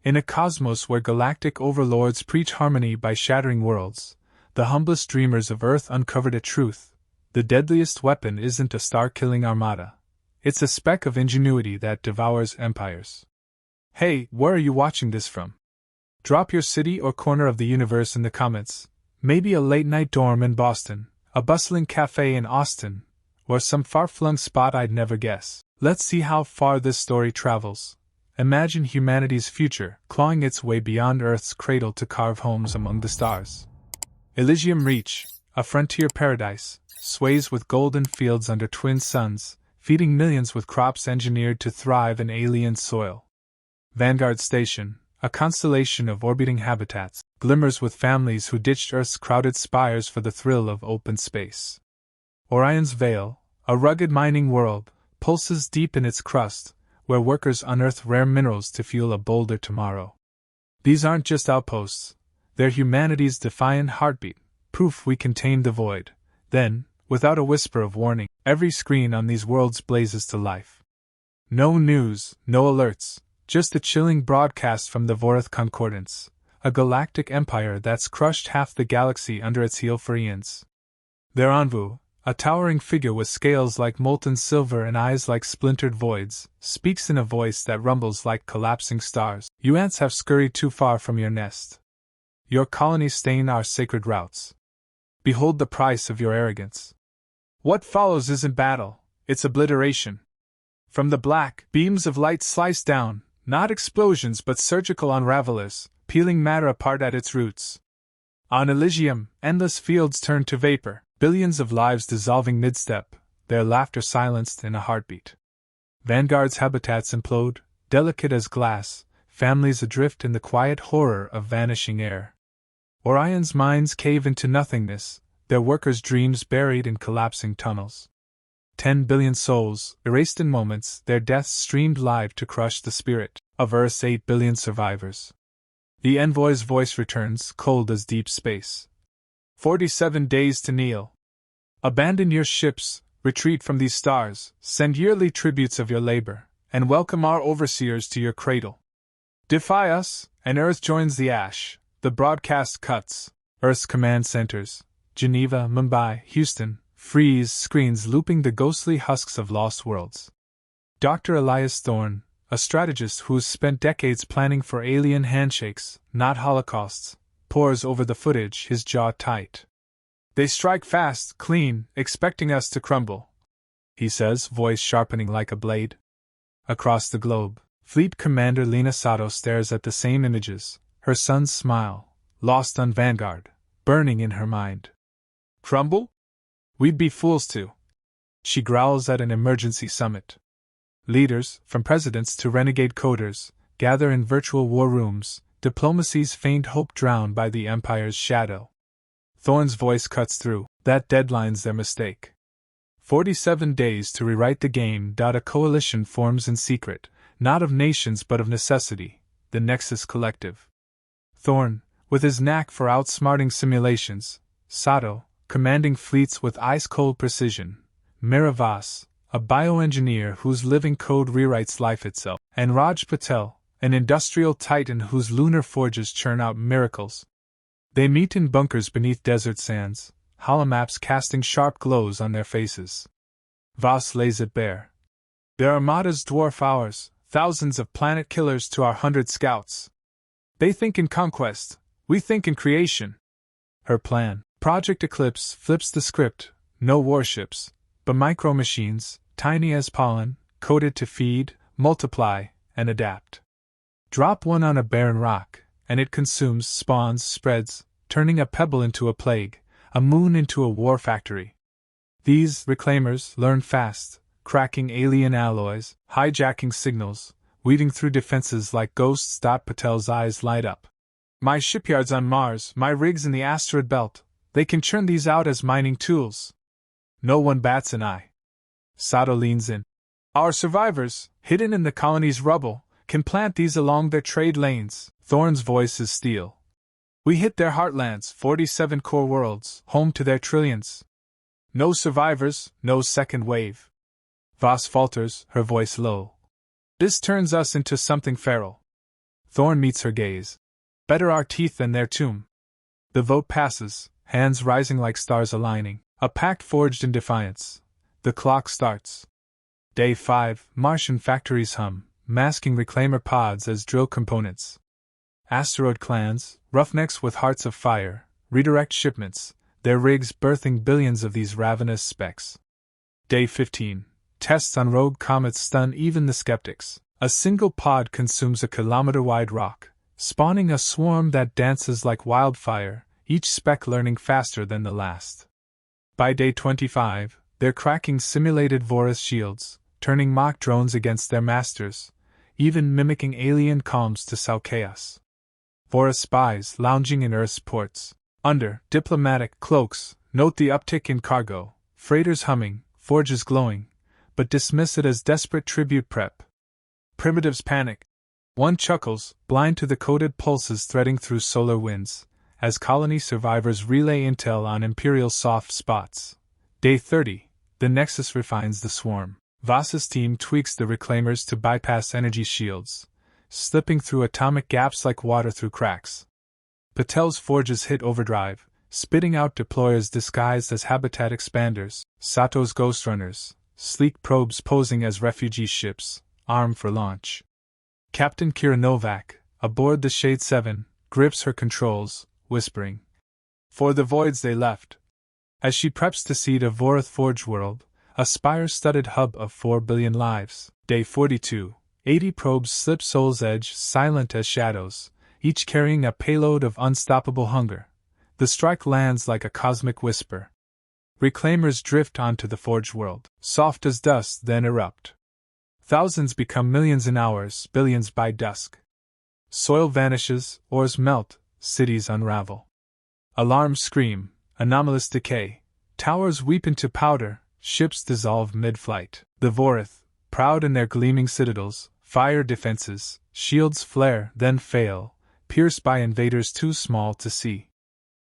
In a cosmos where galactic overlords preach harmony by shattering worlds, the humblest dreamers of Earth uncovered a truth. The deadliest weapon isn't a star-killing armada. It's a speck of ingenuity that devours empires. Hey, where are you watching this from? Drop your city or corner of the universe in the comments. Maybe a late-night dorm in Boston, a bustling cafe in Austin, or some far-flung spot I'd never guess. Let's see how far this story travels. Imagine humanity's future, clawing its way beyond Earth's cradle to carve homes among the stars. Elysium Reach, a frontier paradise, sways with golden fields under twin suns, feeding millions with crops engineered to thrive in alien soil. Vanguard Station, a constellation of orbiting habitats, glimmers with families who ditched Earth's crowded spires for the thrill of open space. Orion's Veil, a rugged mining world, pulses deep in its crust, where workers unearth rare minerals to fuel a bolder tomorrow. These aren't just outposts, they're humanity's defiant heartbeat, proof we can tame the void. Then, without a whisper of warning, every screen on these worlds blazes to life. No news, no alerts, just a chilling broadcast from the Vorath Concordance, a galactic empire that's crushed half the galaxy under its heel for eons. Their envoy, a towering figure with scales like molten silver and eyes like splintered voids, speaks in a voice that rumbles like collapsing stars. You ants have scurried too far from your nest. Your colonies stain our sacred routes. Behold the price of your arrogance. What follows isn't battle, it's obliteration. From the black, beams of light slice down, not explosions but surgical unravelers, peeling matter apart at its roots. On Elysium, endless fields turn to vapor, billions of lives dissolving mid-step, their laughter silenced in a heartbeat. Vanguard's habitats implode, delicate as glass, families adrift in the quiet horror of vanishing air. Orion's mines cave into nothingness, their workers' dreams buried in collapsing tunnels. 10 billion souls, erased in moments, their deaths streamed live to crush the spirit of Earth's 8 billion survivors. The envoy's voice returns, cold as deep space. 47 days to kneel. Abandon your ships, retreat from these stars, send yearly tributes of your labor, and welcome our overseers to your cradle. Defy us, and Earth joins the ash. The broadcast cuts. Earth's command centers, Geneva, Mumbai, Houston, freeze screens looping the ghostly husks of lost worlds. Dr. Elias Thorne, a strategist who's spent decades planning for alien handshakes, not holocausts, pores over the footage, his jaw tight. They strike fast, clean, expecting us to crumble, he says, voice sharpening like a blade. Across the globe, Fleet Commander Lena Sato stares at the same images, her son's smile, lost on Vanguard, burning in her mind. Crumble? We'd be fools to. She growls at an emergency summit. Leaders, from presidents to renegade coders, gather in virtual war rooms, diplomacy's faint hope drowned by the Empire's shadow. Thorne's voice cuts through. That deadline's their mistake. 47 days to rewrite the game. A coalition forms in secret, not of nations but of necessity, the Nexus Collective. Thorne, with his knack for outsmarting simulations, Sato, commanding fleets with ice-cold precision, Miravas, a bioengineer whose living code rewrites life itself, and Raj Patel, an industrial titan whose lunar forges churn out miracles. They meet in bunkers beneath desert sands, holomaps casting sharp glows on their faces. Voss lays it bare. Their armadas dwarf ours, thousands of planet killers to our 100 scouts. They think in conquest, we think in creation. Her plan, Project Eclipse, flips the script, no warships, but micro-machines, tiny as pollen, coded to feed, multiply, and adapt. Drop one on a barren rock, and it consumes, spawns, spreads, turning a pebble into a plague, a moon into a war factory. These reclaimers learn fast, cracking alien alloys, hijacking signals, weaving through defenses like ghosts. Patel's eyes light up. My shipyards on Mars, my rigs in the asteroid belt, they can churn these out as mining tools. No one bats an eye. Sato leans in. Our survivors, hidden in the colony's rubble, can plant these along their trade lanes. Thorne's voice is steel. We hit their heartlands, 47 core worlds, home to their trillions. No survivors, no second wave. Voss falters, her voice low. This turns us into something feral. Thorn meets her gaze. Better our teeth than their tomb. The vote passes, hands rising like stars aligning. A pact forged in defiance. The clock starts. Day 5, Martian factories hum, masking reclaimer pods as drill components. Asteroid clans, roughnecks with hearts of fire, redirect shipments, their rigs birthing billions of these ravenous specks. Day 15. Tests on rogue comets stun even the skeptics. A single pod consumes a kilometer-wide rock, spawning a swarm that dances like wildfire, each speck learning faster than the last. By day 25, they're cracking simulated Vorath shields, turning mock drones against their masters, even mimicking alien calms to sow chaos. Vorath spies lounging in Earth's ports, under diplomatic cloaks, note the uptick in cargo, freighters humming, forges glowing, but dismiss it as desperate tribute prep. Primitives panic. One chuckles, blind to the coded pulses threading through solar winds, as colony survivors relay intel on Imperial soft spots. Day 30, the Nexus refines the swarm. Voss's team tweaks the reclaimers to bypass energy shields, slipping through atomic gaps like water through cracks. Patel's forges hit overdrive, spitting out deployers disguised as habitat expanders, Sato's ghost runners, sleek probes posing as refugee ships, armed for launch. Captain Kira Novak, aboard the Shade 7, grips her controls, whispering, "For the voids they left." As she preps to seed a Vorath Forge world, a spire-studded hub of 4 billion lives. Day 42, 80 probes slip Soul's Edge, silent as shadows, each carrying a payload of unstoppable hunger. The strike lands like a cosmic whisper. Reclaimers drift onto the Forge world, soft as dust, then erupt. Thousands become millions in hours, billions by dusk. Soil vanishes, ores melt, cities unravel. Alarms scream, anomalous decay, towers weep into powder, ships dissolve mid-flight. The Vorath, proud in their gleaming citadels, fire defenses, shields flare, then fail, pierced by invaders too small to see.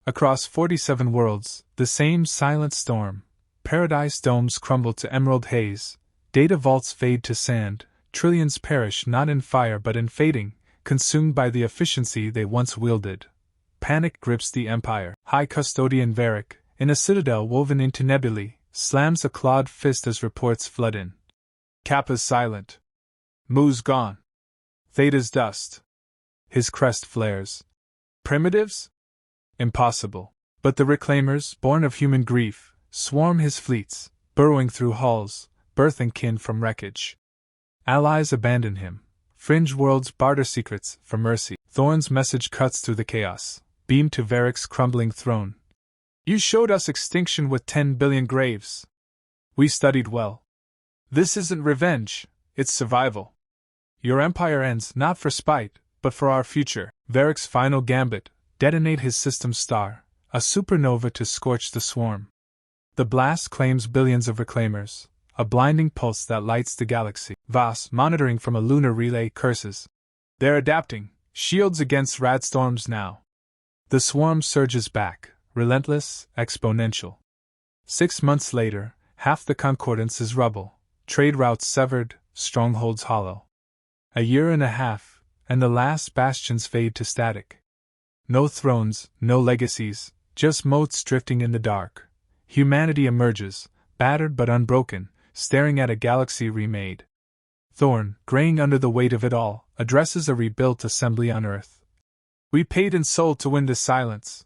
Across 47 worlds, the same silent storm. Paradise domes crumble to emerald haze, data vaults fade to sand, trillions perish not in fire but in fading, consumed by the efficiency they once wielded. Panic grips the Empire. High Custodian Varric, in a citadel woven into nebulae, slams a clawed fist as reports flood in. Kappa's silent. Mu's gone. Theta's dust. His crest flares. Primitives? Impossible. But the Reclaimers, born of human grief, swarm his fleets, burrowing through halls, birthing kin from wreckage. Allies abandon him. Fringe worlds barter secrets for mercy. Thorn's message cuts through the chaos, beamed to Varric's crumbling throne. You showed us extinction with 10 billion graves. We studied well. This isn't revenge, it's survival. Your empire ends not for spite, but for our future. Varric's final gambit, detonate his system's star, a supernova to scorch the swarm. The blast claims billions of reclaimers, a blinding pulse that lights the galaxy. Voss, monitoring from a lunar relay, curses. They're adapting, shields against radstorms now. The swarm surges back, relentless, exponential. 6 months later, half the Concordance is rubble, trade routes severed, strongholds hollow. A year and a half, and the last bastions fade to static. No thrones, no legacies, just motes drifting in the dark. Humanity emerges, battered but unbroken, staring at a galaxy remade. Thorn, graying under the weight of it all, addresses a rebuilt assembly on Earth. We paid in soul to win this silence.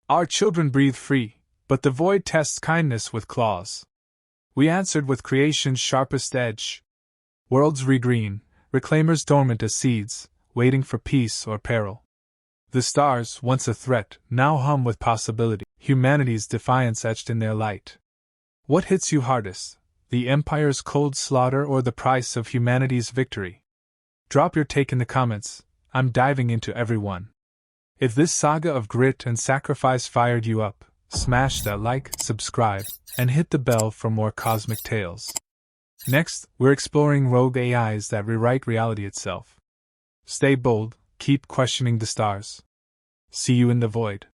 Our children breathe free, but the void tests kindness with claws. We answered with creation's sharpest edge. Worlds regreen, reclaimers dormant as seeds, waiting for peace or peril. The stars, once a threat, now hum with possibility, humanity's defiance etched in their light. What hits you hardest, the Empire's cold slaughter or the price of humanity's victory? Drop your take in the comments, I'm diving into every one. If this saga of grit and sacrifice fired you up, smash that like, subscribe, and hit the bell for more cosmic tales. Next, we're exploring rogue AIs that rewrite reality itself. Stay bold, keep questioning the stars. See you in the void.